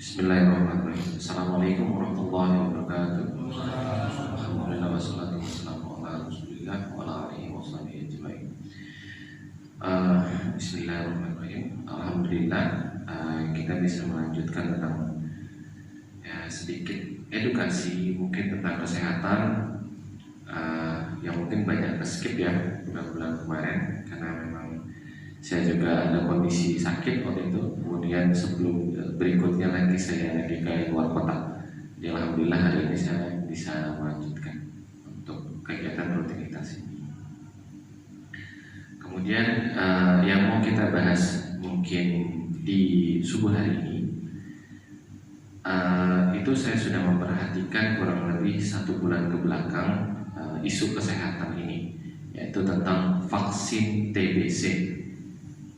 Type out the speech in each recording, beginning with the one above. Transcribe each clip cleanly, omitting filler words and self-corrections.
Bismillahirrahmanirrahim. Assalamualaikum warahmatullahi wabarakatuh. Alhamdulillah wassalatu wassalamu ala Rasulillah wa ala alihi washabihi ajmain. Bismillahirrahmanirrahim. Alhamdulillah kita bisa melanjutkan tentang sedikit edukasi mungkin tentang kesehatan yang mungkin banyak skip ya bulan-bulan kemarin karena memang saya juga ada kondisi sakit waktu itu. Kemudian sebelum berikutnya lagi saya lagi ke luar kota. Jadi alhamdulillah hari ini saya bisa melanjutkan untuk kegiatan rutinitas ini. Kemudian yang mau kita bahas mungkin di subuh hari ini itu saya sudah memperhatikan kurang lebih 1 bulan ke belakang isu kesehatan ini, yaitu tentang vaksin TBC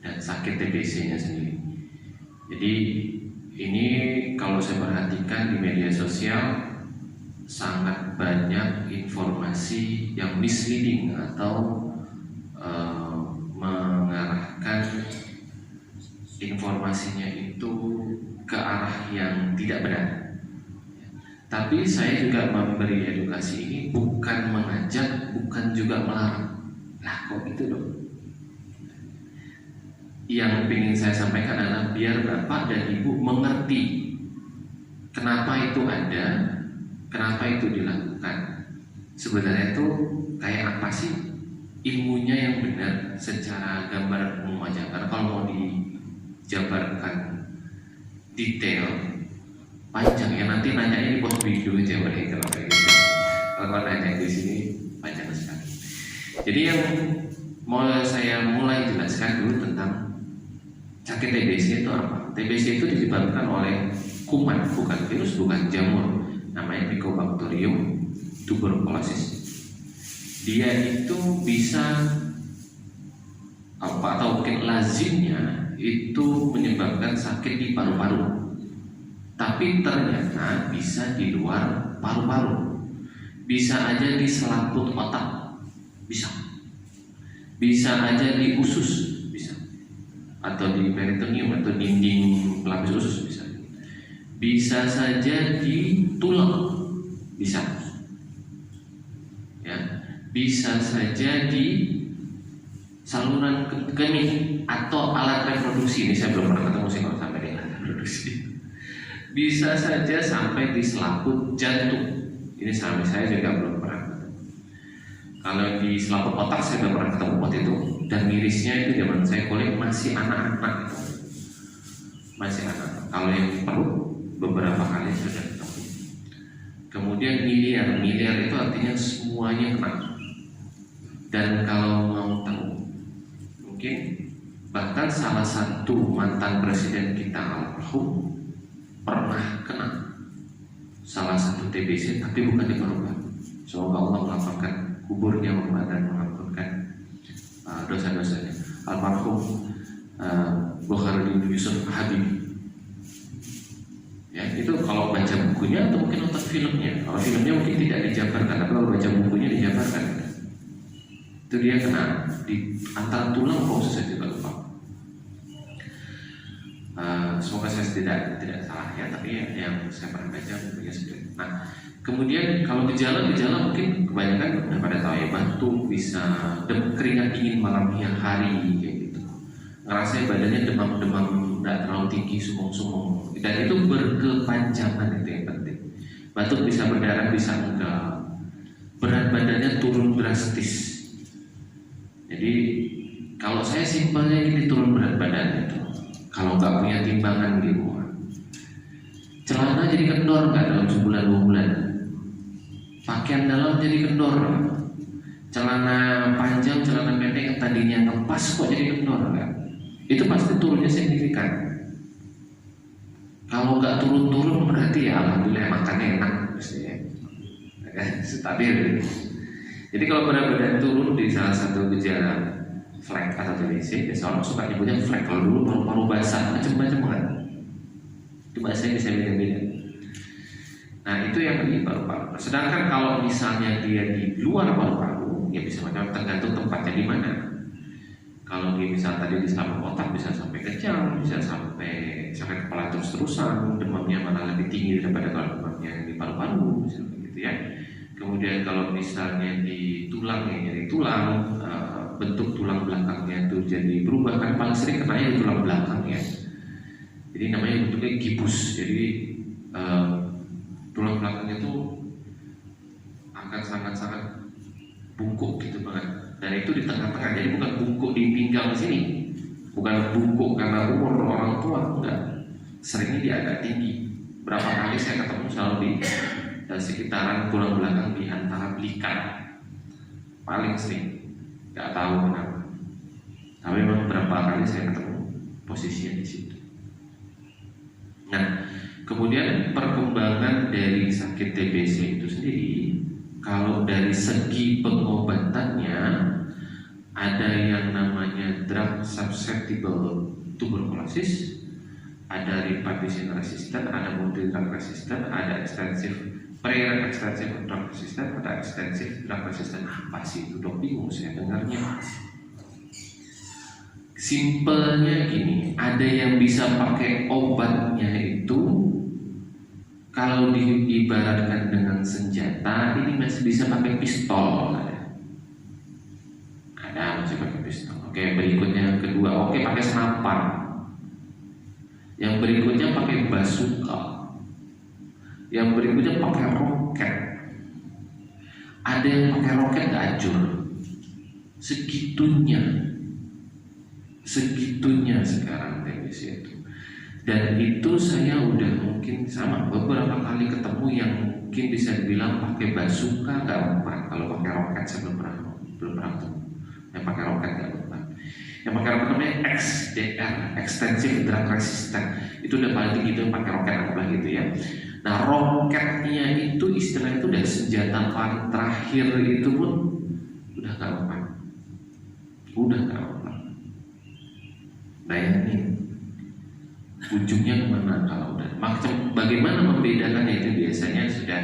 dan sakit TBC-nya sendiri. Jadi ini kalau saya perhatikan di media sosial sangat banyak informasi yang misleading atau mengarahkan informasinya itu ke arah yang tidak benar. Tapi saya juga memberi edukasi ini bukan mengajak, bukan juga melarang. Nah kok gitu dong? Yang ingin saya sampaikan adalah biar Bapak dan Ibu mengerti kenapa itu ada, kenapa itu dilakukan. Sebenarnya itu kayak apa sih ilmunya yang benar secara gambar umum aja. Karena kalau mau dijabarkan detail panjang ya, nanti nanya ini buat video aja kalau kayak gitu. Kalau nanya di sini panjang sekali. Jadi yang mau saya mulai jelaskan dulu tentang sakit TBC itu apa? TBC itu disebabkan oleh kuman, bukan virus, bukan jamur. Namanya Mycobacterium tuberculosis. Dia itu bisa atau mungkin lazimnya itu menyebabkan sakit di paru-paru. Tapi ternyata bisa di luar paru-paru. Bisa aja di selaput otak. Bisa aja di usus. Atau di peritoneum atau dinding pelapis usus bisa saja di tulang, bisa saja di saluran kemih atau alat reproduksi. Ini saya belum pernah ketemu sih kalau sampai di alat reproduksi. Bisa saja sampai di selaput jantung. Ini sampai saya juga belum pernah ketemu. Kalau di selaput otak saya belum pernah ketemu waktu itu. Dan mirisnya itu zaman saya kuliah masih anak-anak. Kalau yang perut beberapa kali sudah ketemu. Kemudian miliar itu artinya semuanya kena. Dan kalau mau tahu, mungkin bahkan salah satu mantan presiden kita almarhum pernah kena salah satu TBC, tapi bukan di paru-paru. Semoga Allah melapangkan kuburnya dan mengampunkan dosa-dosanya. Almarhum Burhanuddin Yusuf Habibie. Ya, itu kalau baca bukunya atau mungkin nonton filmnya. Kalau filmnya mungkin tidak dijabarkan, tapi kalau baca bukunya dijabarkan. Itu dia kena di antara tulang kok saya juga lupa. Semoga saya tidak salah ya, tapi yang saya pernah baca bukunya seperti itu. Nah, kemudian kalau gejala mungkin kebanyakan pada tahu ya, batuk, bisa keringat dingin malam hari kayak gitu. Ngerasa badannya demam tidak terlalu tinggi, sumung-sumung. Dan itu berkepanjangan, itu yang penting. Batuk bisa berdarah, bisa enggak. Berat badannya turun drastis. Jadi kalau saya simpelnya ini turun berat badan itu. Kalau nggak punya timbangan di rumah, celana jadi kendor nggak dalam sebulan 2 bulan. Pakaian dalam jadi kendor. Celana panjang, celana pendek yang tadinya ngepas kok jadi kendor nggak? Itu pasti turunnya signifikan. Kalau nggak turun berarti ya alhamdulillah makannya enak mestinya. Stabil. Jadi kalau berat badan turun di salah satu gejala flek atau TBC, biasanya orang suka nyebutnya flek. Kalau dulu paru-paru basah macam-macam kan. Itu bahasanya bisa beda-beda. Nah itu yang di paru-paru. Sedangkan kalau misalnya dia di luar paru-paru, ya bisa macam tergantung tempatnya di mana. Kalau dia misal tadi di selaput otak bisa sampai kejang, bisa sampai kepala terus terus-terusan, demamnya malah lebih tinggi daripada kalau demamnya di paru-paru, misalnya gitu ya. Kemudian kalau misalnya di tulang, ya jadi tulang, bentuk tulang belakangnya itu jadi berubah, kan paling sering kenanya di tulang belakang ya. Jadi namanya bentuknya gibus. Jadi tulang belakangnya itu akan sangat-sangat bungkuk gitu banget. Dan itu di tengah-tengah, jadi bukan bungkuk di pinggang sini, bukan bungkuk karena umur orang tua, enggak. Seringnya dia agak tinggi. Berapa kali saya ketemu selalu di sekitaran tulang belakang di antara belikat, paling sering, nggak tahu kenapa. Tapi memang berapa kali saya ketemu posisinya di situ. Nah, kemudian perkembangan dari sakit TBC itu sendiri, kalau dari segi pengobatannya ada yang namanya drug susceptible tuberculosis, ada rifampicin resistant, ada multi drug resistant, ada extensive drug resistant, ada extensive drug resistant. Apa sih itu dok? Bingung saya dengarnya. Simpelnya gini, ada yang bisa pakai obatnya itu, kalau diibaratkan dengan senjata, ini masih bisa pakai pistol. Ada masih pakai pistol. Oke, berikutnya yang kedua, oke pakai senapan. Yang berikutnya pakai bazooka. Yang berikutnya pakai roket. Ada yang pakai roket gajur. Segitunya sekarang TBC itu. Dan itu saya udah mungkin sama beberapa kali ketemu yang mungkin bisa dibilang pakai bazooka nggak mempan. Kalau pakai roket saya belum pernah ketemu. Yang pakai roket nggak mempan. Yang pakai roket namanya XDR, Extensive Drug Resistant. Itu udah paling tinggi, itu yang pakai roket apa gitu ya. Nah, roketnya itu istilahnya itu udah senjata paling terakhir, itu pun udah nggak mempan. Bayangin ujungnya kemana kalau udah macam. Bagaimana membedakannya? Itu biasanya sudah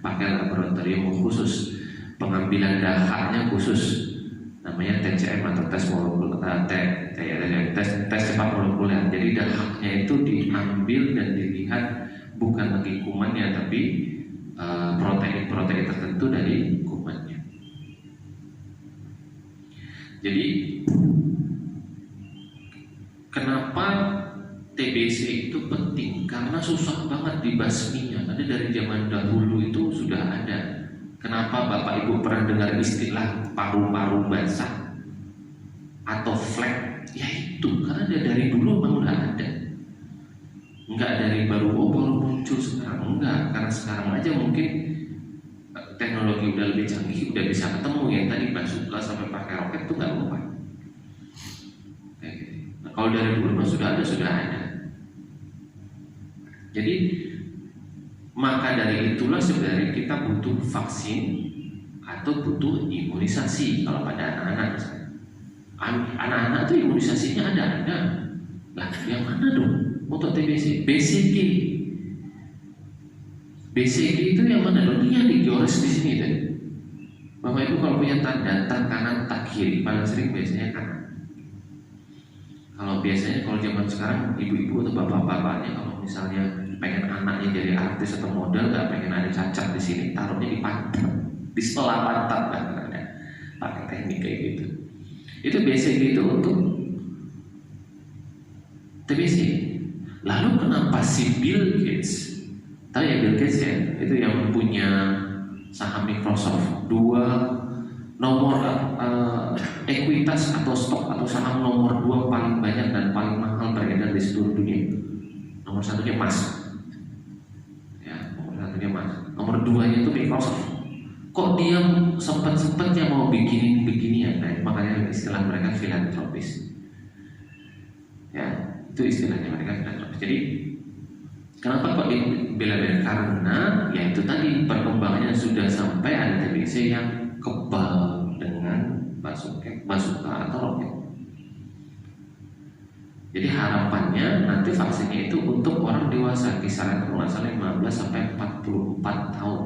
pakai laboratorium khusus, pengambilan dahaknya khusus, namanya TCM atau tes cepat molekuler. Jadi dahaknya itu diambil dan dilihat bukan lagi kumannya, tapi protein-protein tertentu dari kumannya. Jadi kenapa TBC itu penting? Karena susah banget dibasminya. Ada dari zaman dahulu itu sudah ada. Kenapa Bapak Ibu pernah dengar istilah paru-paru basah atau flek? Ya itu karena dari dulu memang udah ada. Enggak dari baru muncul sekarang, enggak. Karena sekarang aja mungkin teknologi udah lebih canggih, udah bisa ketemu yang tadi bazooka sampai pakai roket itu nggak mempan. Kalau dari dulu sudah ada. Jadi maka dari itulah sebenarnya kita butuh vaksin atau butuh imunisasi. Kalau pada anak-anak, anak-anak itu imunisasinya ada. Lah yang mana dong untuk TBC? BCG itu yang mana dong? Ini yang digores di sini deh. Bapak Ibu kalau punya tanda tak kanan tak kiri, paling sering biasanya kanan. Kalau biasanya kalau zaman sekarang ibu-ibu atau bapak-bapaknya kalau misalnya pengen anaknya jadi artis atau model, nggak pengen ada cacat di sini, taruhnya di pantat, di setelah pantat bahkan ada pakai teknik kayak gitu. Itu biasanya gitu untuk TBC. Lalu kenapa si Bill Gates? Tahu ya Bill Gates ya? Itu yang punya saham Microsoft, 2 nomor ekuitas atau stok atau saham nomor 2 paling banyak dan paling mahal beredar di seluruh dunia. Nomor 1-nya emas, ya, nomor 1-nya emas. Nomor 2-nya itu Microsoft. Kok dia sempat-sempatnya mau begini-beginian? Nah, makanya istilah mereka filantropis. Ya, itu istilahnya mereka filantropis. Jadi kenapa kok dibela-belain? Karena ya itu tadi perkembangannya sudah sampai ada TBC yang kebal dengan bazooka atau roket. Jadi harapannya nanti vaksinnya itu untuk orang dewasa kisaran kalau nggak salah 15 sampai 44 tahun.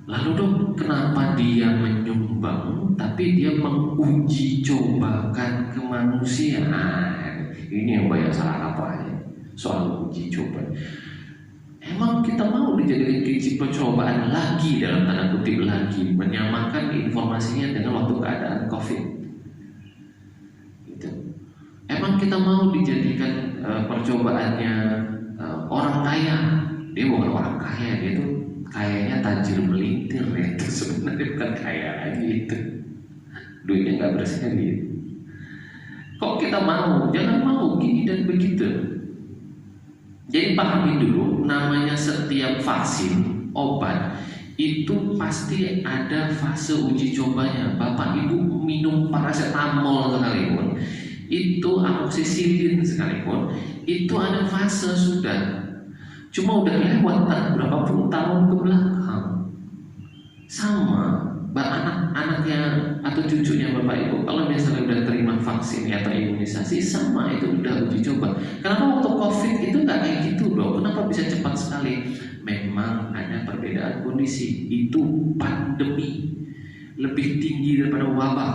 Lalu dong, kenapa dia menyumbang tapi dia menguji cobakan ke manusia? Nah, ini yang banyak salah kaprahnya. soal uji coba. Emang kita mau dijadikan uji percobaan lagi, dalam tanda kutip lagi, menyamakan informasinya dengan waktu keadaan COVID? Gitu. Emang kita mau dijadikan percobaannya orang kaya? Dia bukan orang kaya, dia tuh kayaknya tajir melintir ya. Itu sebenarnya bukan kaya lagi itu. Duitnya nggak bersih gitu. Kok kita mau? Jangan mau gini dan begitu. Jadi pahami dulu, namanya setiap vaksin, obat itu pasti ada fase uji cobanya. Bapak Ibu minum paracetamol sekalipun, itu amoxicillin sekalipun, itu ada fase sudah. Cuma udah lewat berapa puluh tahun ke belakang. Sama anak-anaknya atau cucunya Bapak Ibu, kalau misalnya udah terima vaksin atau imunisasi, sama itu udah uji coba. Kenapa waktu COVID itu nggak kayak gitu loh? Kenapa bisa cepat sekali? Memang ada perbedaan kondisi. Itu pandemi lebih tinggi daripada wabah.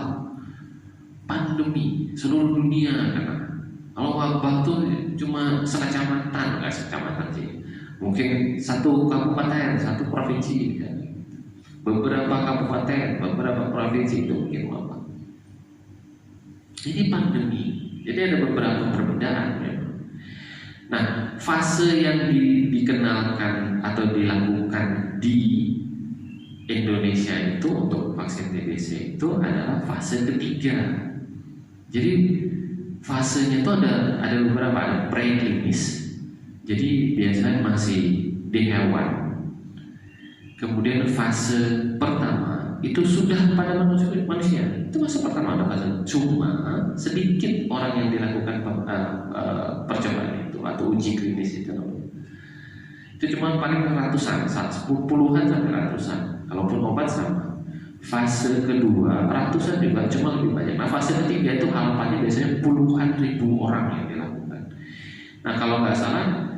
Pandemi seluruh dunia karena kalau wabah tuh cuma sekecamatan, nggak sekecamatan sih. Mungkin satu kabupaten, satu provinsi kan. Beberapa kabupaten, beberapa provinsi itu mungkin wabah. Ini pandemi, jadi ada beberapa perbedaan memang. Nah, fase yang dikenalkan atau dilakukan di Indonesia itu untuk vaksin TBC itu adalah fase ketiga. Jadi fasenya itu ada beberapa, ada preklinis. Jadi biasanya masih di hewan. Kemudian fase pertama itu sudah pada manusia. Itu fase pertama ada fase. Cuma sedikit orang yang dilakukan percobaan itu atau uji klinis itu. Itu cuma paling ratusan, puluhan sampai ratusan. Kalaupun obat sama. Fase kedua ratusan juga, cuma lebih banyak. Nah fase ketiga itu harapannya biasanya puluhan ribu orang yang dilakukan. Nah kalau nggak salah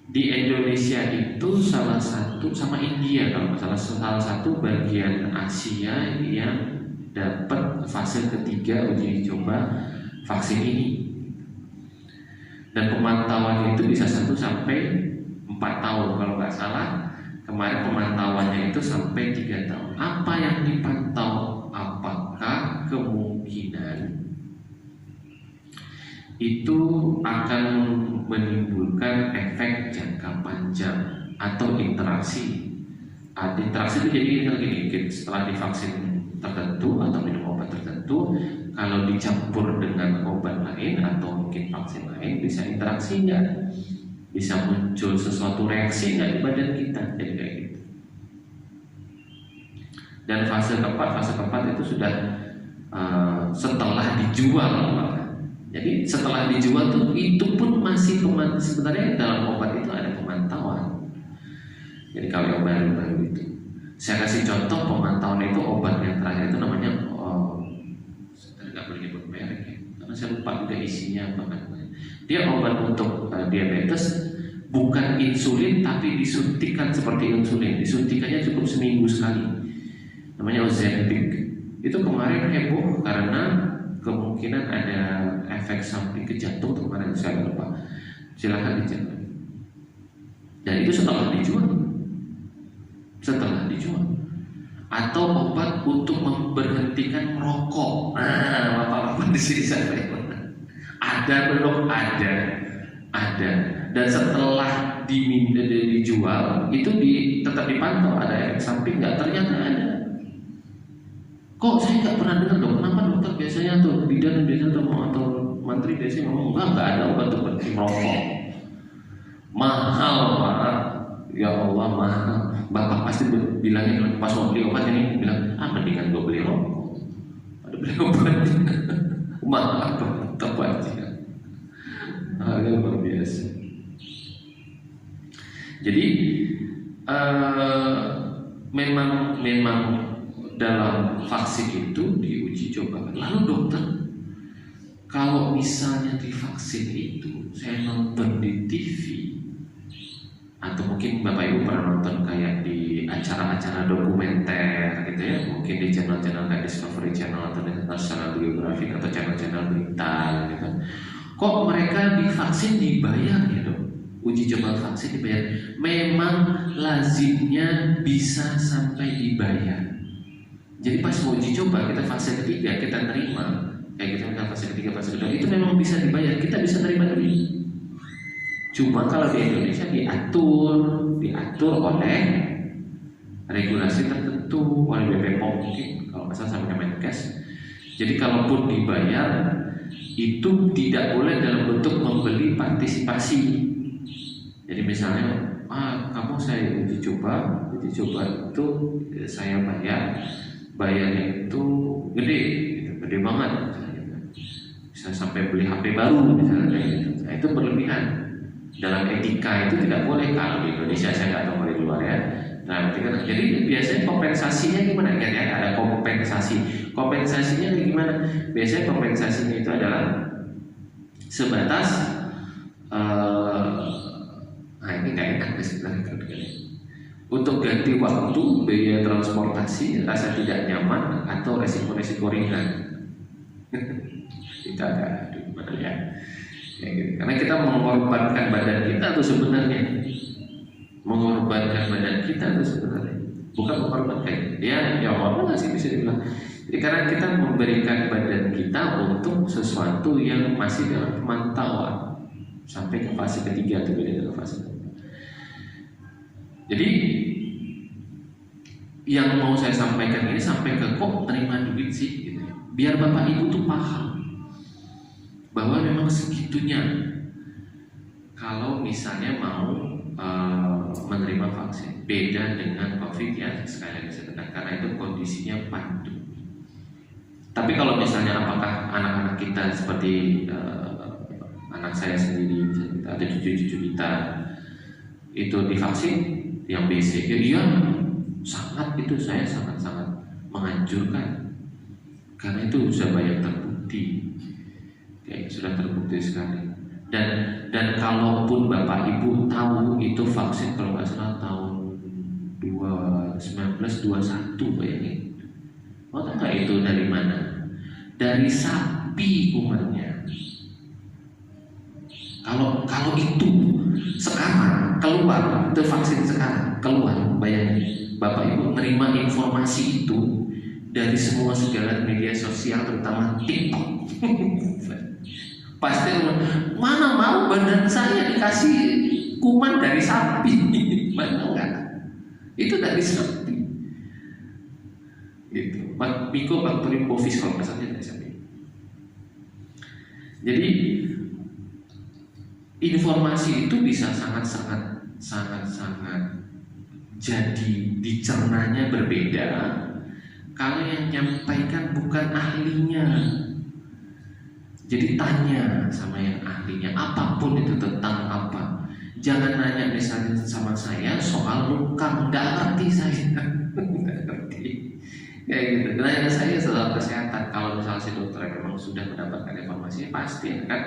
di Indonesia itu salah satu sama India kalau nggak salah satu bagian Asia yang dapat fase ketiga uji coba vaksin ini. Dan pemantauan itu bisa 1 sampai 4 tahun kalau nggak salah. Kemarin pemantauannya itu sampai 3 tahun. Apa yang dipantau? Apakah kemungkinan itu akan menimbulkan efek jangka panjang atau interaksi? Interaksi itu jadi gini, setelah divaksin tertentu atau minum obat tertentu, kalau dicampur dengan obat lain atau mungkin vaksin lain, bisa interaksi nggak? Bisa muncul sesuatu reaksi nggak di badan kita? Jadi kayak gitu. Dan fase keempat itu sudah setelah dijual. Jadi setelah dijual tuh itu pun masih sebenarnya dalam obat itu ada pemantauan. Jadi kalau yang baru-baru itu, saya kasih contoh pemantauan itu obat yang terakhir itu namanya saya nggak boleh nyebut merek ya, karena saya lupa juga isinya apa kan. Dia obat untuk diabetes, bukan insulin tapi disuntikan seperti insulin. Disuntikannya cukup seminggu sekali. Namanya Ozempic. Itu kemarin heboh karena kemungkinan ada efek samping ke jantung kemarin, saya lupa. Silahkan dicek. Dan itu setelah dijual. Atau obat untuk memberhentikan merokok. Nah, bapak-bapak di sini saya ada belum? Ada. Dan setelah dijual itu tetap dipantau ada efek samping nggak? Ternyata ada. Kok saya nggak pernah dengar dong? Kenapa dokter biasanya tuh bidan biasanya atau menteri biasanya ngomong nggak ada obat untuk berhenti merokok? Mahal Pak. Ya Allah mahal. Bapak pasti bilangnya pas mau beli obat ini bilang mendingan gue beli rokok. Ada beli obat mahal tetap aja. Hal yang luar biasa. Jadi memang dalam vaksin itu diuji coba. Lalu dokter, kalau misalnya di vaksin itu saya nonton di TV atau mungkin Bapak Ibu pernah nonton kayak di acara-acara dokumenter gitu ya, mungkin di channel-channel kayak Discovery Channel atau National Geographic atau channel-channel berita gitu. Kok kok mereka divaksin dibayar ya dok? Uji coba vaksin dibayar. Memang lazimnya bisa sampai dibayar. Jadi pas mau uji coba kita fase ketiga kita terima, kayak kita minta fase ketiga fase kedua itu memang bisa dibayar, kita bisa terima duit. Cuma kalau di Indonesia diatur oleh regulasi tertentu, oleh BPOM mungkin kalau nggak salah sama Kemenkes. Jadi kalaupun dibayar itu tidak boleh dalam bentuk membeli partisipasi. Jadi misalnya, kamu saya uji coba itu saya bayarnya itu gede, gede banget, bisa sampai beli HP baru misalnya kayak gitu. Nah, itu berlebihan. Dalam etika itu tidak boleh kalau di Indonesia, saya nggak tahu kalau di luar ya. Nah, jadi biasanya kompensasinya gimana? Ya, ada kompensasinya gimana? Biasanya kompensasinya itu adalah sebatas ini nggak enak sebenarnya. Untuk ganti waktu, biaya transportasi, rasa tidak nyaman atau resiko-resiko ringan. Kita agak gimana ya? Gitu. Karena kita mengorbankan badan kita atau sebenarnya mengorbankan badan kita atau sebenarnya bukan mengorbankan ya apa sih bisa dibilang. Jadi karena kita memberikan badan kita untuk sesuatu yang masih dalam pemantauan sampai ke fase ketiga atau beda dengan fase kedua. Jadi yang mau saya sampaikan ini sampai ke kok terima duit sih gitu ya. Biar bapak ibu tuh paham bahwa memang segitunya kalau misalnya mau menerima vaksin. Beda dengan COVID ya, sekali lagi saya tekan, karena itu kondisinya pandemi. Tapi kalau misalnya apakah anak-anak kita seperti anak saya sendiri atau cucu-cucu kita itu divaksin yang BCG, iya sangat, itu saya sangat-sangat menganjurkan karena itu sudah banyak terbukti, sudah terbukti sekali. Dan kalaupun bapak ibu tahu itu vaksin kalau nggak salah tahun 1921 bayangin, mau tahu nggak itu dari mana? Dari sapi kumannya. Kalau itu sekarang keluar, itu vaksin sekarang keluar, bayangin bapak ibu menerima informasi itu dari semua segala media sosial terutama TikTok. Pasti mana mau badan saya dikasih kuman dari sapi, mana enggak? Itu dari sapi. Gitu. Mycobacterium bovis kalau misalnya dari sapi. Jadi informasi itu bisa sangat jadi dicernanya berbeda kalau yang menyampaikan bukan ahlinya. Jadi tanya sama yang ahlinya, apapun itu tentang apa. Jangan nanya misalnya sama saya soal luka, nggak ngerti saya, nggak ngerti. Kayak gitu. Nanya saya soal kesehatan. Kalau misalnya si dokter memang sudah mendapatkan informasi, pasti akan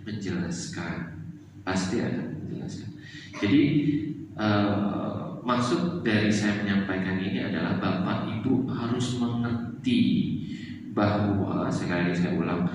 menjelaskan, pasti akan menjelaskan. Jadi maksud dari saya menyampaikan ini adalah bapak ibu harus mengerti bahwa sekali lagi saya ulang,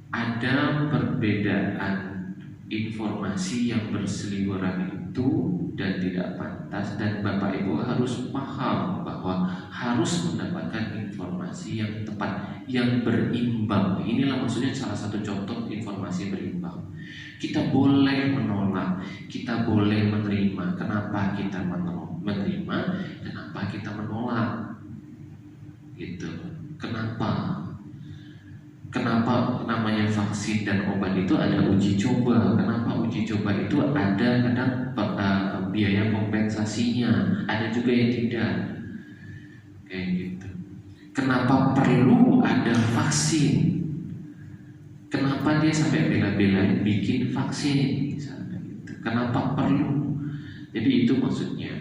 ada perbedaan informasi yang berseliweran itu dan tidak pantas, dan bapak ibu harus paham bahwa harus mendapatkan informasi yang tepat, yang berimbang. Inilah maksudnya salah satu contoh informasi berimbang. Kita boleh menolak, kita boleh menerima. Kenapa kita menerima? Kenapa kita menolak? Gitu. Kenapa namanya vaksin dan obat itu ada uji coba? Kenapa uji coba itu ada kadang biaya kompensasinya, ada juga yang tidak. Kayak gitu. Kenapa perlu ada vaksin? Kenapa dia sampai bela-belain bikin vaksin misalnya gitu. Kenapa perlu? Jadi itu maksudnya,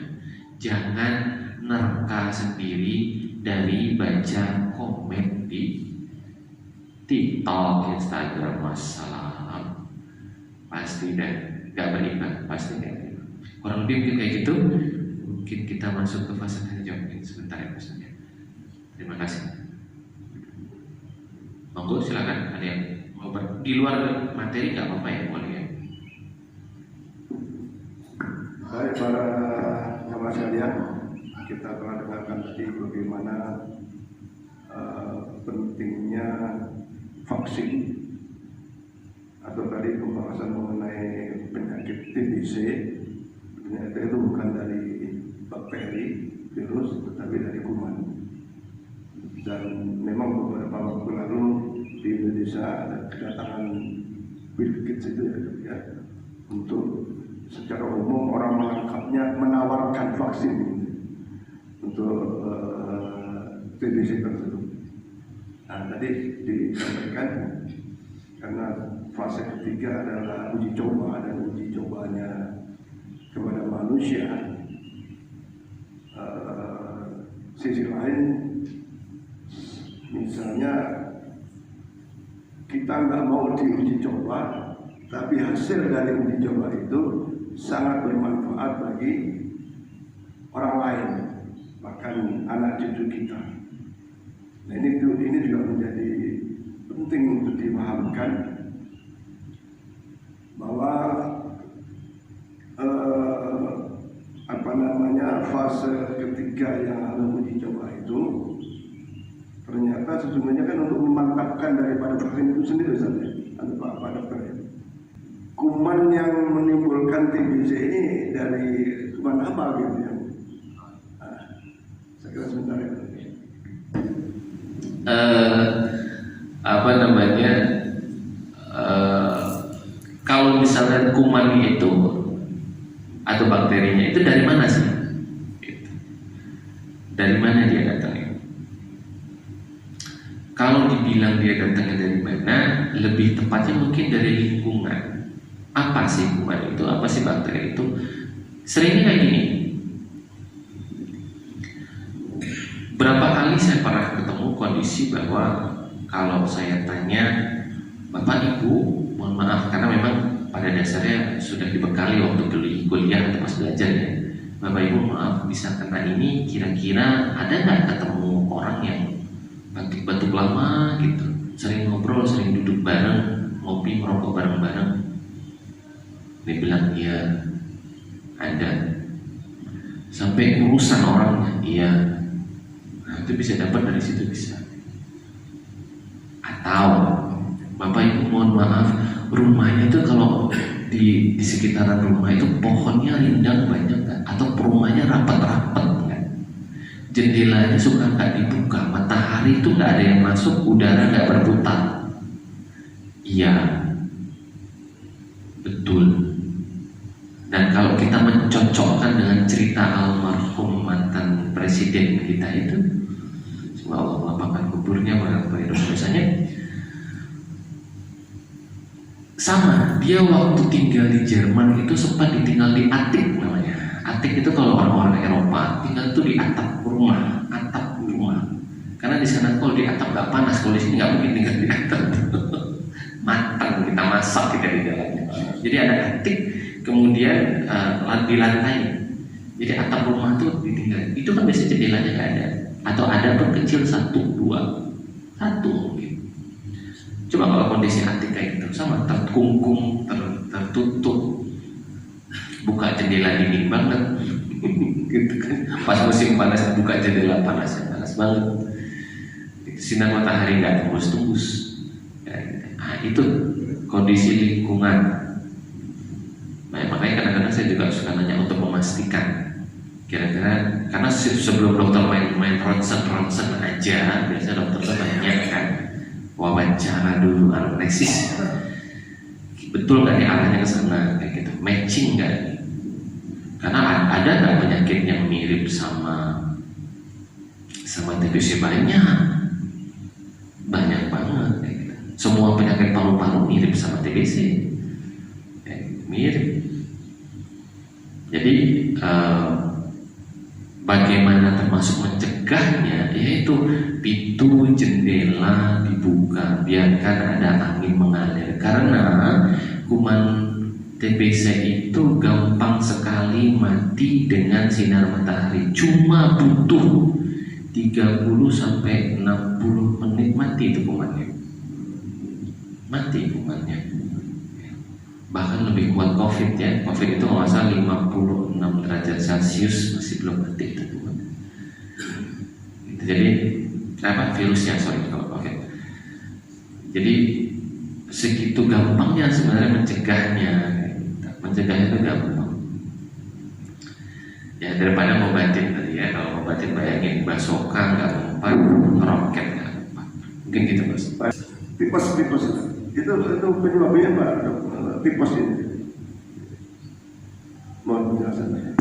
jangan nerka sendiri dari baca komen di TikTok, Instagram, masalah pasti dan nggak beriman, pasti nggak beriman. Kurang lebih mungkin kayak gitu. Mungkin kita masuk ke fase tanya jawab sebentar ya misalnya. Terima kasih. Monggo silakan, ada yang Di luar materi nggak apa-apa ya, boleh ya. Baik para jamaah sekalian, kita telah dengarkan tadi bagaimana pentingnya vaksin atau tadi pembahasan mengenai penyakit TBC. Ternyata itu bukan dari bakteri, virus, tetapi dari kuman. Dan memang beberapa waktu lalu di Indonesia ada kedatangan Bill Gates itu ya, untuk secara umum orang menangkapnya menawarkan vaksin untuk TBC tersebut. Nah, tadi disampaikan karena fase ketiga adalah uji coba, dan uji cobanya kepada manusia. Sisi lain, misalnya kita nggak mau diuji coba, tapi hasil dari uji coba itu sangat bermanfaat bagi orang lain, bahkan anak cucu kita. Nah, ini juga menjadi penting untuk dipahamkan bahwa fase ketiga yang harus uji coba itu ternyata sesungguhnya kan untuk memantapkan daripada vaksin itu sendiri saja. Pak dokter, kuman yang menimbulkan TBC ini dari kuman apa gitu ya? Saya kira sebentar ya. Kalau misalnya kuman itu atau bakterinya itu dari mana sih? Dari mana dia datangnya? Kalau dibilang dia datangnya dari mana, lebih tepatnya mungkin dari lingkungan. Apa sih kuman itu? Apa sih bakteri itu? Seringnya kayak gini. Berapa kali saya pernah ketemu kondisi bahwa kalau saya tanya, Bapak Ibu, mohon maaf karena memang pada dasarnya sudah dibekali waktu kuliah atau pas belajar ya. Bapak Ibu maaf bisa kena ini, kira-kira ada nggak ketemu orang yang batuk-batuk lama gitu, sering ngobrol, sering duduk bareng, ngopi, merokok bareng-bareng. Dia bilang iya ada. Sampai urusan orangnya, iya. Nah, itu bisa dapat dari situ bisa. Atau Bapak Ibu mohon maaf, rumahnya itu kalau di sekitaran rumah itu pohonnya rindang banyak kan? Atau rumahnya rapat-rapat kan? Jendelanya suka nggak dibuka, matahari itu nggak ada yang masuk, udara nggak berputar. Iya, betul. Dan kalau kita mencocokkan dengan cerita almarhum mantan presiden kita itu, semoga Allah melapangkan kuburnya, mengampuni dosanya. Sama, dia waktu tinggal di Jerman itu sempat ditinggal di attic namanya. Attic itu kalau orang-orang Eropa tinggal itu di atap rumah. Karena di sana kalau di atap nggak panas, kalau di sini nggak mungkin tinggal di atap. Matang kita masak kita di dalamnya. Jadi ada attic, kemudian di lantai. Jadi atap rumah tuh ditinggal. Itu kan biasanya jendelanya nggak ada, atau ada pun kecil 1, 2, 1 mungkin. Coba kalau kondisi attic kayak gitu, sama terkungkung, tertutup, buka jendela dingin banget, gitu kan. Pas musim panas buka jendela panas banget, sinar matahari nggak tembus. Nah, itu kondisi lingkungan. Nah, makanya kadang-kadang saya juga suka nanya untuk memastikan kira-kira, karena sebelum dokter main ronsen aja, biasanya dokter tuh nanya kan, wawancara dulu anamnesis, betul nggak nih arahnya ke sana kayak gitu, matching nggak? Karena ada nggak penyakit yang mirip sama TBC? Banyak banget kayak gitu. Semua penyakit paru-paru mirip sama TBC, mirip. Jadi bagaimana termasuk mencegahnya, yaitu pintu jendela dibuka, biarkan ada angin mengalir. Karena kuman TBC itu gampang sekali mati dengan sinar matahari. Cuma butuh 30 sampai 60 menit mati itu kumannya. mati kumannya. Bahkan lebih kuat COVID ya. COVID itu nggak salah 56 derajat Celcius masih belum mati itu kuman. Jadi virusnya kalau COVID. Jadi segitu gampangnya sebenarnya mencegahnya itu gampang. Ya daripada ngobatin tadi ya, kalau ngobatin bayangin basoka nggak mempan, roket nggak mempan, mungkin gitu Mas. Tipes itu penyebabnya Pak, tipes ini. Mohon penjelasannya.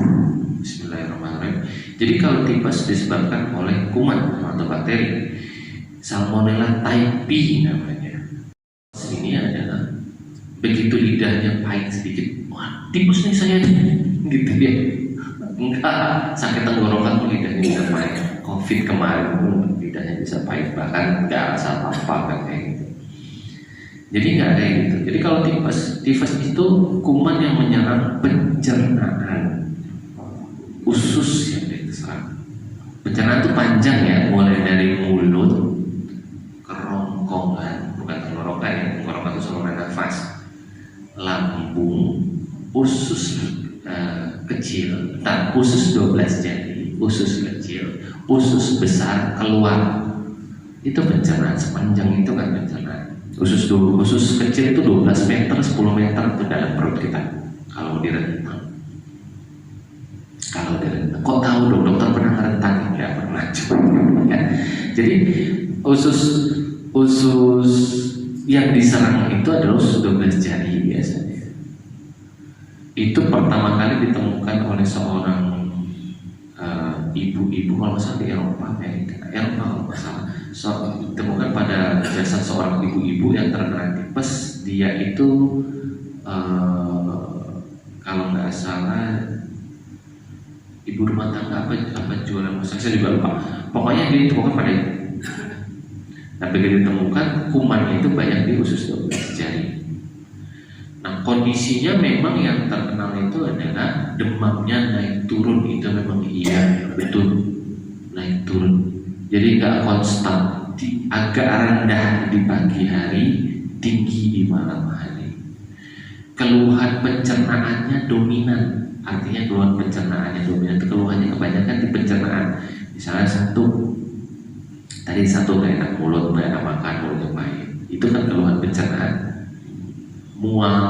Bismillahirrahmanirrahim. Jadi kalau tipes disebabkan oleh kuman atau bakteri Salmonella type B namanya. Ini adalah begitu lidahnya pahit sedikit, wah tipes nih saya gitu ya. Enggak, sakit tenggorokan tuh lidahnya bisa pahit. COVID kemarin pun lidahnya bisa pahit, bahkan nggak rasa apa-apa kan kayak gitu. Jadi nggak ada gitu. Jadi kalau tifus itu kuman yang menyerang pencernaan, usus yang diserang. Pencernaan itu panjang ya, mulai dari mulut, kerongkongan, bukan tenggorokan ya, tenggorokan itu saluran nafas, lambung, usus kecil, usus 12 jari, usus kecil, usus besar keluar. Itu pencernaan, sepanjang itu kan pencernaan. Usus kecil itu 12 meter, 10 meter itu dalam perut kita kalau direntang. Kok tahu dong, dokter pernah ngerentang? Nggak pernah ya. Jadi usus yang diserang itu adalah usus 12 jari biasanya. Itu pertama kali ditemukan oleh seorang ibu-ibu kalau salah di Eropa kalau nggak salah. Ditemukan pada jasad seorang ibu-ibu yang terkena tipes. Dia itu kalau nggak salah ibu rumah tangga apa jualan masak, saya juga lupa. Pokoknya dia ditemukan pada itu. Nah begitu ditemukan kuman itu banyak di usus 12 jari. Nah kondisinya memang yang terkenal itu adalah demamnya naik turun, itu memang iya betul naik turun. Jadi nggak konstan, agak rendah di pagi hari, tinggi di malam hari. Keluhan pencernaannya dominan, artinya keluhan pencernaannya dominan itu keluhannya kebanyakan di pencernaan. Misalnya tadi satu gak enak mulut, gak enak makan, mulutnya pahit. Itu kan keluhan pencernaan. Mual,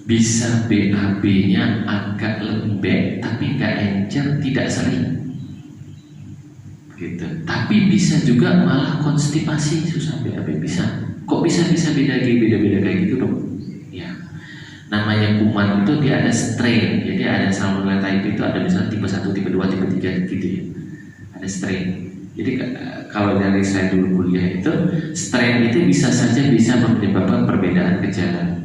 bisa BAB-nya agak lembek tapi nggak encer, tidak sering gitu. Tapi bisa juga malah konstipasi, susah BAB bisa. Kok bisa beda kayak gitu dong? Ya, namanya kuman itu dia ada strain. Jadi ada Salmonella type itu ada misalnya tipe 1, tipe 2, tipe 3 gitu ya. Ada strain. Jadi kalau dari saya dulu kuliah itu strain itu bisa menyebabkan perbedaan gejala.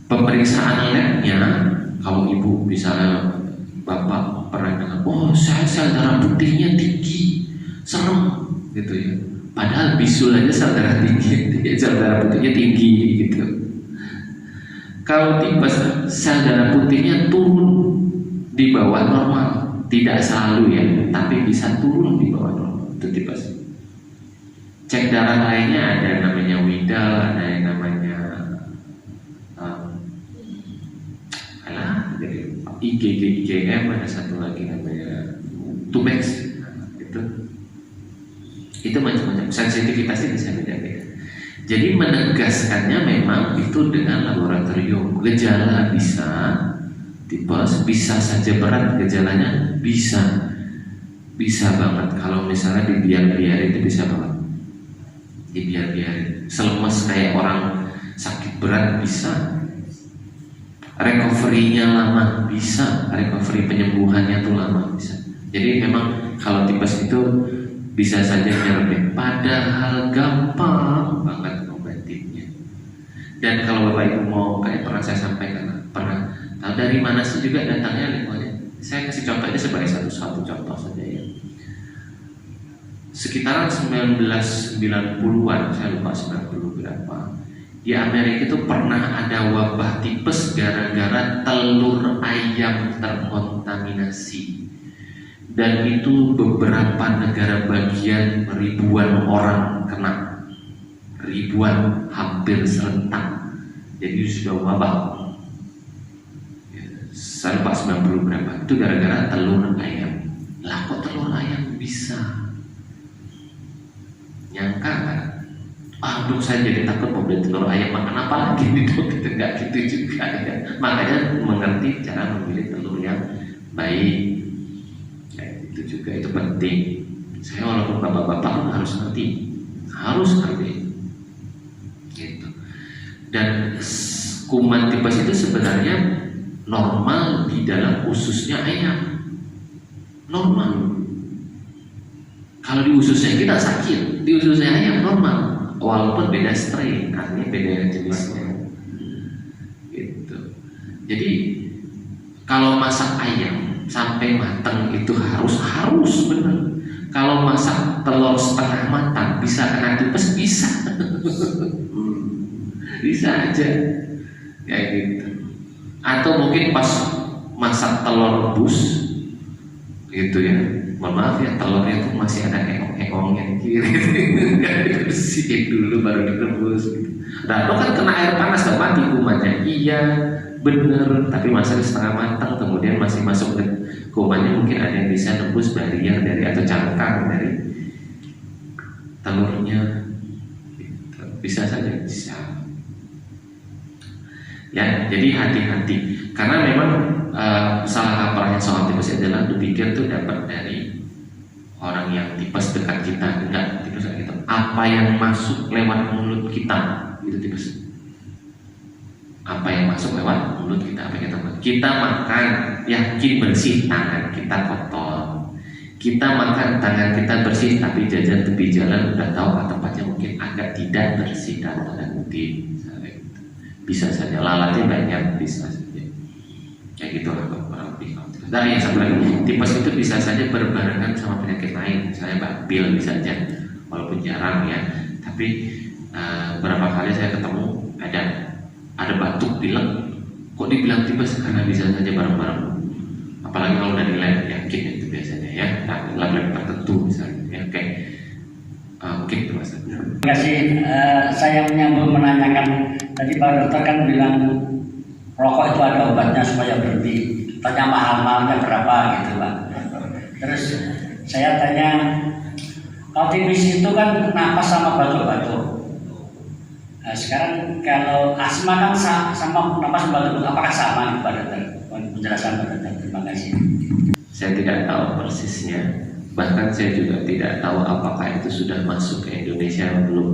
Pemeriksaan labnya, kalau ibu misalnya bapak pernah dengar, oh saya sel darah putihnya tinggi, serem gitu ya. Padahal bisul aja sel darah putihnya tinggi gitu. Kalau tipes sel darah putihnya turun di bawah normal, tidak selalu ya, tapi bisa turun di bawah normal, itu tipes. Cek darah lainnya ada namanya Widal, ada yang namanya IgM, ada satu lagi namanya Tubex. Itu macam-macam, sensitivitasnya bisa beda-beda. Jadi menegaskannya memang itu dengan laboratorium. Gejala bisa tipes, bisa saja berat gejalanya, bisa banget. Kalau misalnya dibiarin itu bisa banget, dibiarin. Selemas kayak orang sakit berat bisa. Recovery-nya lama bisa, recovery penyembuhannya tuh lama bisa. Jadi memang kalau tipes itu bisa saja nyerempet, padahal gampang banget obatinnya. Dan kalau Bapak Ibu mau, kayak pernah saya sampaikan, pernah tahu dari mana sih juga datangnya lingkungannya. Saya kasih contoh aja sebagai satu contoh saja ya. Sekitaran 1990-an, saya lupa 90 berapa, di Amerika itu pernah ada wabah tipes gara-gara telur ayam terkontaminasi. Dan itu beberapa negara bagian ribuan orang kena ribuan, hampir serentak. Jadi sudah wabah. Saya lupa 90 berapa. Itu gara-gara telur ayam. Lah kok telur ayam bisa? Nyangka kan? Dok saya jadi takut mau beli telur ayam, makan apa lagi nih dok? Gitu, nggak gitu juga ya. Makanya mengerti cara memilih telur yang baik. Ya, itu juga itu penting. Saya walaupun bapak-bapak pun harus ngerti. Gitu. Dan kuman tipes itu sebenarnya normal di dalam ususnya ayam. Normal. Kalau di ususnya kita sakit, di ususnya ayam normal. Walaupun beda strain, artinya beda jenisnya. Gitu. Jadi kalau masak ayam sampai matang itu harus benar. Kalau masak telur setengah matang bisa kena tipes, bisa. Bisa aja. Kayak gitu. Atau mungkin pas masak telur rebus gitu ya, mohon maaf ya, telurnya tuh masih ada ekong-ekongnya kiri, nggak dibersihin dulu baru direbus gitu. Nah, lo kan kena air panas gak mati kumannya, iya bener, tapi masak setengah matang kemudian masih masuk ke kumannya, mungkin ada yang bisa nembus barrier dari atau cangkang dari telurnya gitu. Bisa saja, bisa ya. Jadi hati-hati karena memang salah kaprahnya soal tipes adalah dipikir tuh dapat dari orang yang tipes dekat kita. Enggak, tipes kayak gitu. Apa yang masuk lewat mulut kita itu tipes. Apa yang masuk lewat mulut kita, apa yang kita makan, yakin bersih, tangan kita kotor. Kita makan, tangan kita bersih, tapi jajan tepi jalan udah tahu tempatnya mungkin agak tidak bersih dan tanda kutip. Bisa saja lalatnya banyak, bisa saja. Kayak gitu lah kurang lebih. Nah yang satu lagi, tipes itu bisa saja berbarengan sama penyakit lain, misalnya babil bisa aja, walaupun jarang ya. Tapi berapa kali saya ketemu ada batuk pilek, kok dibilang tipes karena bisa saja bareng-bareng. Apalagi kalau udah di lab, yakin itu biasanya ya. Nah, lab-lab tertentu misalnya, ya kayak mungkin itu mas. Terima kasih. Saya menyambung menanyakan tadi Pak Dokter kan bilang rokok itu ada obatnya supaya berhenti. Tanya mahal-mahalnya berapa gitu Pak. Terus saya tanya, kalau tipes itu kan napas sama batuk-batuk. Nah, sekarang kalau asma kan sama napas batuk, apakah sama Pak Dokter? Penjelasan Pak Dokter. Terima kasih. Saya tidak tahu persisnya. Bahkan saya juga tidak tahu apakah itu sudah masuk ke Indonesia atau belum.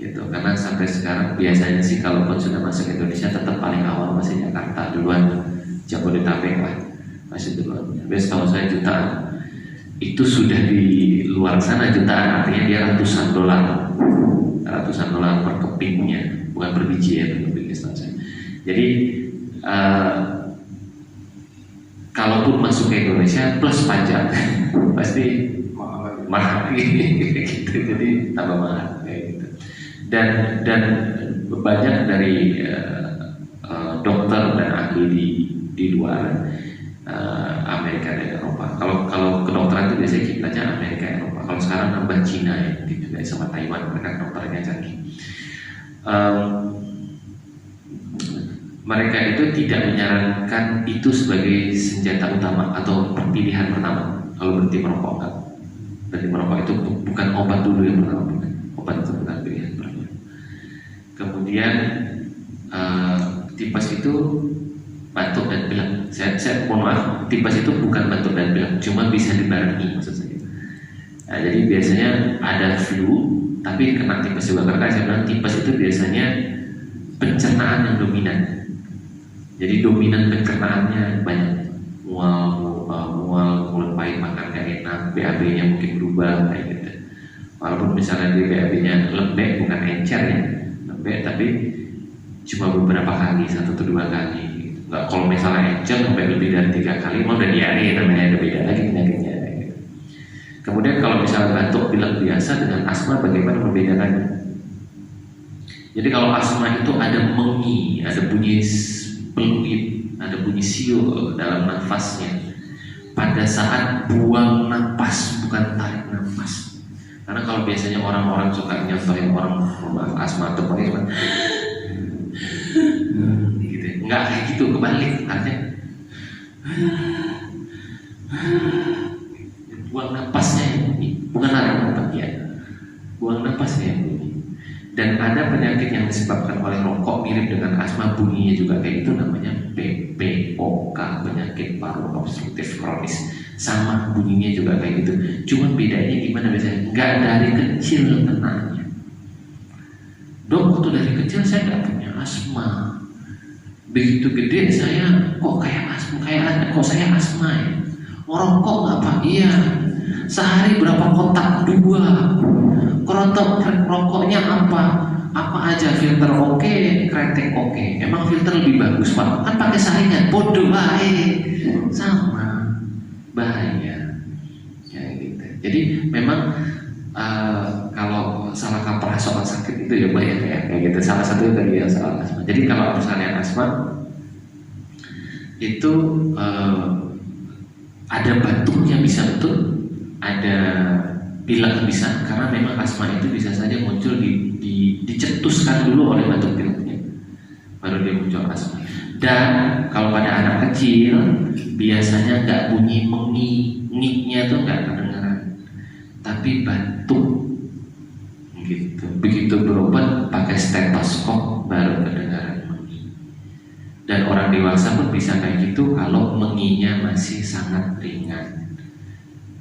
Gitu. Karena sampai sekarang biasanya sih kalaupun sudah masuk ke Indonesia tetap paling awal masih Jakarta duluan, Jabodetabek lah masih duluan. Tapi setahu saya jutaan itu sudah di luar sana, jutaan artinya dia ratusan dolar per kepingnya, bukan per biji ya, per kepingnya setahu saya. Jadi kalaupun masuk ke Indonesia plus pajak pasti mahal gitu, jadi tambah mahal kayak gitu. Dan banyak dari dokter dan ahli di luar Amerika dan Eropa. Kalau kedokteran itu biasanya kitabnya Amerika Eropa. Kalau sekarang nambah Cina ya, juga sama Taiwan, mereka dokternya canggih. Mereka itu tidak menyarankan itu sebagai senjata utama atau pilihan pertama. Kalau berhenti merokok enggak. Berhenti merokok itu bukan obat dulu yang pertama, bukan. Obat itu bukan pilihan pertama. Kemudian tipes itu batuk dan pilek. Saya mohon maaf, tipes itu bukan batuk dan pilek, cuma bisa dibarengi maksud saya. Nah, jadi biasanya ada flu, tapi kena tipes juga. Karena saya bilang tipes itu biasanya pencernaan yang dominan. Jadi dominan pencernaannya banyak, mual, mulut pahit, makan gak enak, BAB-nya mungkin berubah kayak gitu. Walaupun misalnya dia BAB-nya lembek, bukan encer ya, lembek, tapi cuma beberapa kali, 1 atau 2 kali. Gitu. Nggak, kalau misalnya encer sampai lebih dari 3 kali, mau udah diare, namanya ada beda lagi penyakitnya. Gitu. Kemudian kalau misalnya batuk pilek biasa dengan asma, bagaimana membedakannya? Jadi kalau asma itu ada mengi, ada bunyi peluit, ada bunyi siul dalam nafasnya pada saat buang napas, bukan tarik nafas. Karena kalau biasanya orang-orang suka nyontohin orang asma atau pakai cuma gitu, nggak kayak gitu, kebalik artinya buang napasnya yang bunyi, bukan lari bagian, buang napasnya yang bunyi. Dan ada penyakit yang disebabkan oleh rokok mirip dengan asma, bunyinya juga kayak itu, namanya PPOK, penyakit paru obstruktif kronis. Sama bunyinya juga kayak gitu. Cuman bedanya gimana biasanya? Nggak dari kecil kenanya. Dok, waktu dari kecil saya nggak punya asma. Begitu gede saya kok kayak asma, kok saya asma ya? Merokok nggak Pak? Iya. Sehari berapa kotak? 2. Kerotok rokoknya apa? Apa aja, filter oke, kretek oke. Emang filter lebih bagus Pak? Kan pakai saringan, bodoh baik. Sama, bahaya. Kayak gitu. Jadi memang kalau salah kaprah soal sakit itu ya banyak ya, kayak gitu. Salah satu tadi ya soal asma. Jadi kalau misalnya asma itu ada batuknya bisa betul, ada pilek bisa, karena memang asma itu bisa saja muncul dicetuskan dulu oleh batuk pileknya, baru dia muncul asma. Dan kalau pada anak kecil biasanya nggak bunyi mengiknya tuh nggak kedengaran, tapi batuk gitu. Begitu berobat pakai stetoskop baru kedengaran mengi. Dan orang dewasa pun bisa kayak gitu kalau menginya masih sangat ringan.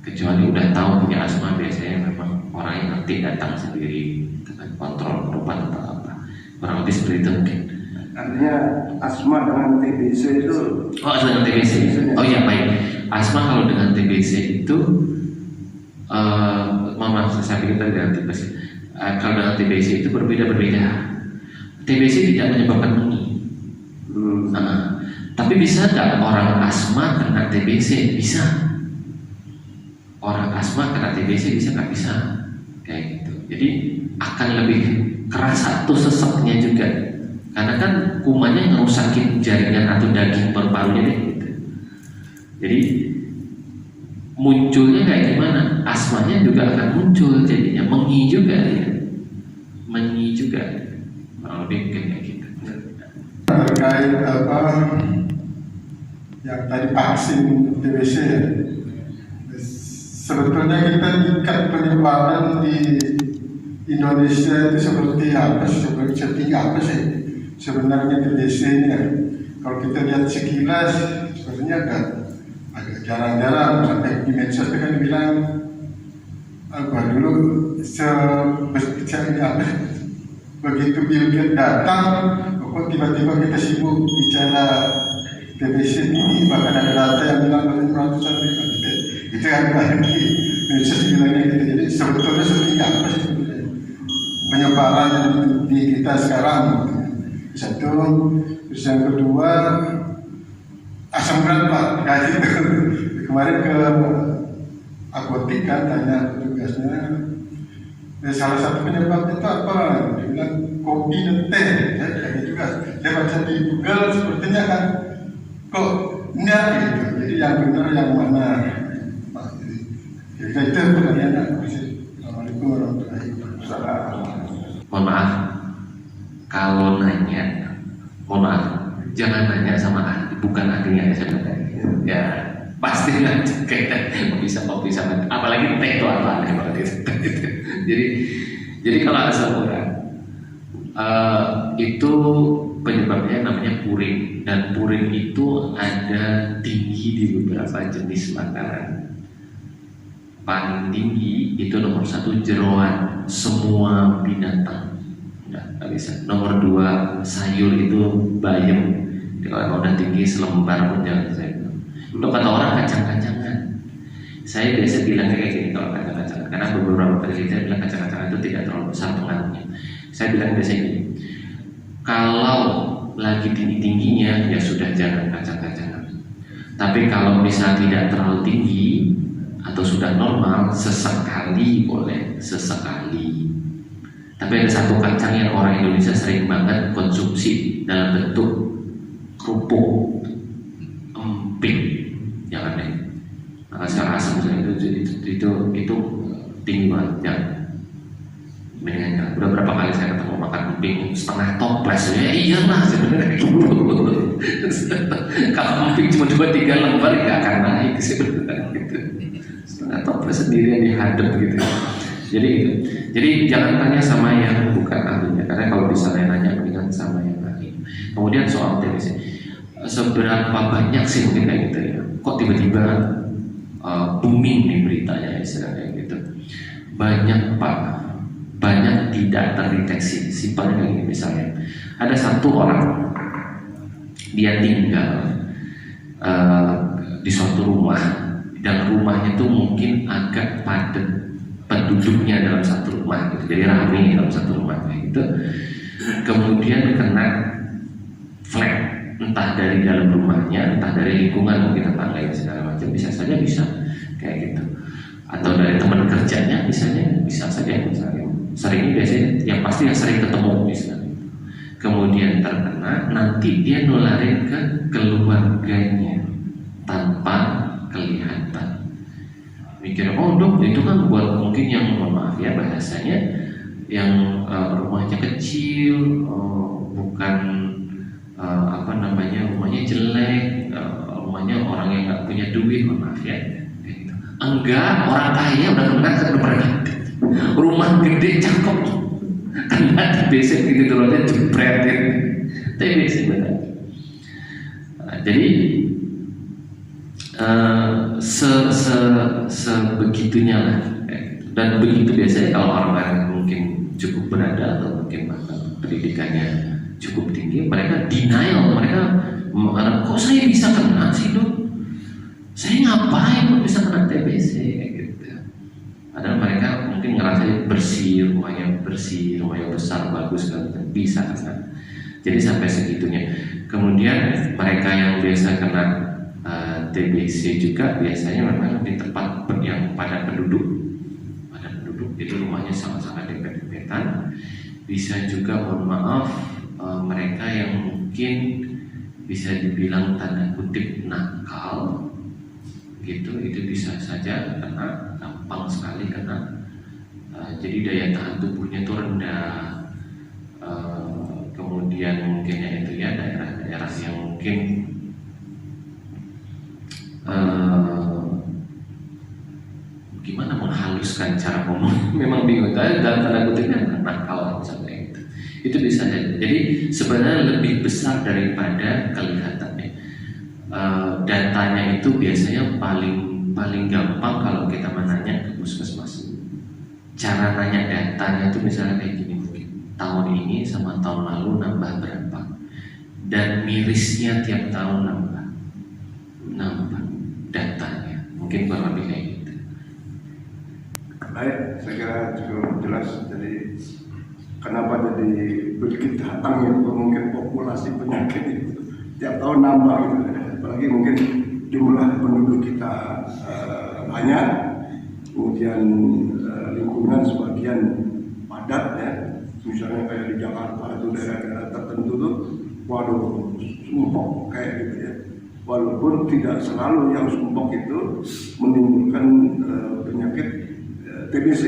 Kecuali udah tahu punya asma, biasanya memang orang yang ngerti datang sendiri dengan kontrol berobat atau apa. Kurang lebih seperti itu mungkin. Artinya asma dengan TBC itu. Oh, dengan TBC. Oh iya, baik. Asma kalau dengan TBC itu maaf saya pikir tadi dengan TBC. Kalau dengan TBC itu berbeda. TBC tidak menyebabkan mengi. Tapi bisa nggak orang asma kena TBC? Bisa. Orang asma kena TBC bisa nggak? Bisa, kayak gitu. Jadi akan lebih keras tuh seseknya juga, karena kan kumannya ngerusakin jaringan atau daging paru-parunya deh gitu. Jadi munculnya kayak gimana? Asmanya juga akan muncul, jadinya mengi juga ya, mengi juga. Kurang lebih kayak gitu. Terkait apa yang tadi vaksin TBC, sebetulnya kita tingkat penyebaran di Indonesia itu seperti apa? Seperti apa sih sebenarnya TBC ini ya? Kalau kita lihat sekilas, sebenarnya agak jarang-jarang. Sampai di medsos itu kan bilang dulu begitu Bill Gates datang, kok tiba-tiba kita sibuk bicara TBC ini, bahkan ada data yang bilang 500-an ribu. Itu yang di medsos bilangnya gitu. Jadi sebetulnya seperti apa sih penyebaran di kita sekarang? Satu, terus yang kedua, asam berat Pak, kayak gitu. Kemarin ke apotek kan tanya petugasnya, salah satu penyebabnya itu apa? Dia bilang kopi dan teh. Ya, kayak juga. Saya baca di Google sepertinya kan kok enggak gitu. Jadi yang benar yang mana? Jadi itu pertanyaannya. Assalamualaikum warahmatullahi wabarakatuh. Mohon maaf, kalau nanya, mohon maaf, jangan nanya sama ahli, bukan ahlinya sebenarnya. Ya pasti nanti kayak bisa, apalagi teh itu apa? Jadi kalau asam urat itu penyebabnya namanya purin, dan purin itu ada tinggi di beberapa jenis makanan. Paling tinggi itu nomor 1 jeroan, semua binatang. Nggak bisa. Nomor 2 sayur itu bayam. Kalau udah tinggi selembar pun jangan saya. Untuk kata orang kacang-kacangan. Saya biasa bilangnya kayak gini kalau kacang-kacangan, karena beberapa penelitian bilang kacang-kacangan itu tidak terlalu besar pengaruhnya. Saya bilang biasanya gini, kalau lagi tinggi-tingginya ya sudah jangan kacang-kacangan. Tapi kalau misalnya tidak terlalu tinggi atau sudah normal, sesekali boleh, sesekali. Tapi ada satu kacang yang orang Indonesia sering banget konsumsi dalam bentuk kerupuk, emping, jangan deh. Maka secara asam itu tinggi banget, jangan. Udah berapa kali saya ketemu makan emping setengah toples ya, iyalah sebenarnya gitu. Kalau emping cuma 2-3 lembar nggak akan naik sebenarnya gitu. Setengah toples sendirian dihadap gitu. Jadi jangan tanya sama yang bukan ahlinya, karena kalau bisa nanya mendingan sama yang ahli. Kemudian soal TBC, seberapa banyak sih mungkin kayak gitu ya? Kok tiba-tiba booming nih beritanya istilahnya gitu? Banyak Pak, banyak tidak terdeteksi. Simpelnya kayak gini, misalnya ada satu orang dia tinggal di suatu rumah, dan rumahnya itu mungkin agak padat penduduknya dalam satu rumah gitu. Jadi ramai dalam satu rumah kayak gitu. Kemudian kena flag, entah dari dalam rumahnya, entah dari lingkungan mungkin tetangga segala macam, bisa saja bisa kayak gitu. Atau dari teman kerjanya misalnya, bisa saja misalnya. Sering biasanya yang pasti yang sering ketemu misalnya. Kemudian terkena, nanti dia nularin ke keluarganya tanpa kelihatan. Mikir, oh dok, itu kan buat mungkin yang, mohon maaf ya bahasanya, yang rumahnya kecil, bukan rumahnya jelek, rumahnya orang yang nggak punya duit, mohon maaf ya. Gitu. Enggak, orang kaya udah kena pernah rumah gede cakep, kena TBC gitu dulu aja jepret ya. TBC benar. Jadi sebegitunya lah, dan begitu biasanya kalau orang-orang mungkin cukup berada atau mungkin bahkan pendidikannya cukup tinggi, mereka denial, mereka kok saya bisa kena sih dok, saya ngapain kok bisa kena TBC gitu. Padahal mereka mungkin ngerasa bersih, rumahnya besar, bagus kan, bisa kena. Jadi sampai segitunya. Kemudian mereka yang biasa kena TBC juga biasanya memang di tempat yang pada penduduk, itu rumahnya sangat-sangat dekat-dekatan. Bisa juga, mohon maaf, mereka yang mungkin bisa dibilang tanda kutip nakal, gitu, itu bisa saja kena, gampang sekali kena. Jadi daya tahan tubuhnya itu rendah. Kemudian mungkin ya itu ya daerah-daerah yang mungkin gimana menghaluskan cara ngomong, memang bingung. Dalam tanda kutipnya nakal misalnya gitu. Itu bisa jadi sebenarnya lebih besar daripada kelihatannya. Datanya itu biasanya paling gampang kalau kita menanya ke puskesmas. Cara nanya datanya itu misalnya kayak gini, mungkin tahun ini sama tahun lalu nambah berapa, dan mirisnya tiap tahun nambah datanya, mungkin kurang lebih kayak gitu. Baik, saya kira cukup jelas. Jadi kenapa jadi begitu datang itu, mungkin populasi penyakit itu tiap tahun nambah gitu. Apalagi mungkin jumlah penduduk kita banyak, kemudian lingkungan sebagian padat ya. Misalnya kayak di Jakarta itu daerah-daerah tertentu tuh, waduh, sumpok kayak gitu ya. Walaupun tidak selalu yang sumpok itu menimbulkan penyakit TBC.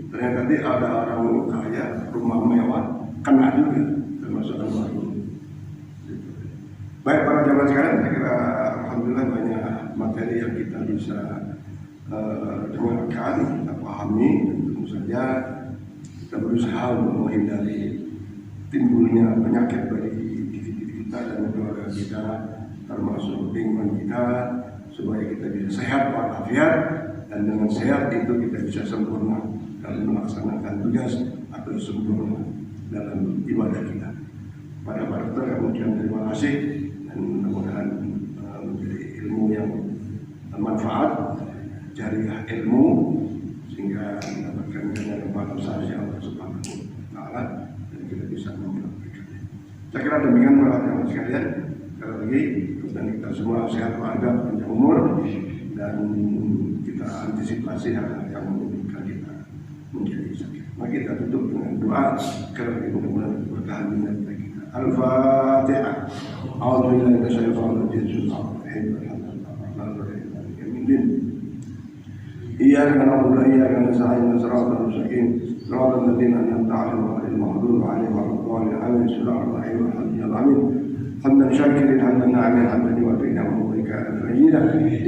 Ternyata tadi ada orang kaya, rumah mewah, kena juga, termasuk baru. Baik para jamaah sekalian, saya kira alhamdulillah banyak materi yang kita bisa dengarkan, kita pahami, dan tentu saja kita berusaha untuk menghindari timbulnya penyakit bagi diri kita dan keluarga kita, termasuk lingkungan kita, supaya kita bisa sehat walafiat, dan dengan sehat itu kita bisa sempurna dalam melaksanakan tugas atau sempurna dalam ibadah kita. Pada para dokter kemudian terima kasih, dan mudah-mudahan menjadi ilmu yang bermanfaat, jariah ilmu, sehingga mendapatkan kepada usaha Allah Subhanahu wa Ta'ala, dan kita bisa mempraktikkannya. Saya kira demikian para jamaah sekalian. Sekali lagi, dan kita semua sehat walafiat, panjang umur, dan kita antisipasi hal-hal yang memungkinkan kita menjadi sakit. Mari kita tutup dengan doa karena mudah-mudahan bertahan dengan kita. Al-Fatihah. A'udzubillahi minasyaitonir rajim. Bismillahirrahmanirrahim. إياك نعبد وإياك نستعين صراط المستقيم صراط الذين أنعمت عليهم غير المغضوب عليهم ولا الضالين آمين. بسم الله الرحمن الرحيم الحمد لله العالمين حمدا شاكرا حمدا ناعما حمدا يوافي نعمه وكان فجيلا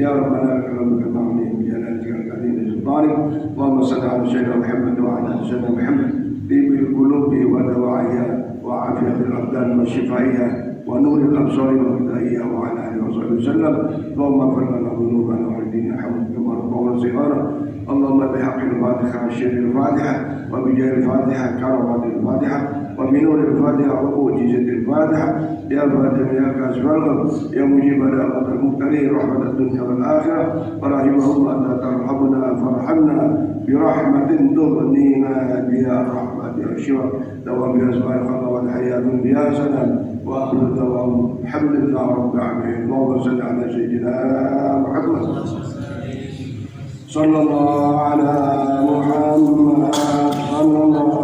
يا ربنا لك الحمد كما عليم بجلالتك الكريم سلطانك. اللهم صل على سيدنا محمد وعلى آل سيدنا محمد طيب القلوب ودواعيها وعافية الأبدان وشفائها ونور الأبصار وهدائها وعلى آله وصحبه وسلم. اللهم اغفر لنا ذنوبنا والدين حمد كما ربنا صغارا. اللهم بحق الفاتحة الشر الفاتحة وبجاه الفاتحة كرامة الفاتحة وبنور الفاتحة ومعجزة الفاتحة يا فاتح يا كاشف الغم يا مجيب دعوة المبتلين رحمة الدنيا والآخرة ورحمهم أن ترحمنا فارحمنا برحمة تغنينا بها الرحمة والشفاء دوام بأسماء الخلق والحياة بها سلام وآخر الدوام الحمد لله رب العالمين. اللهم صل على سيدنا محمد صلى الله على محمد صلى الله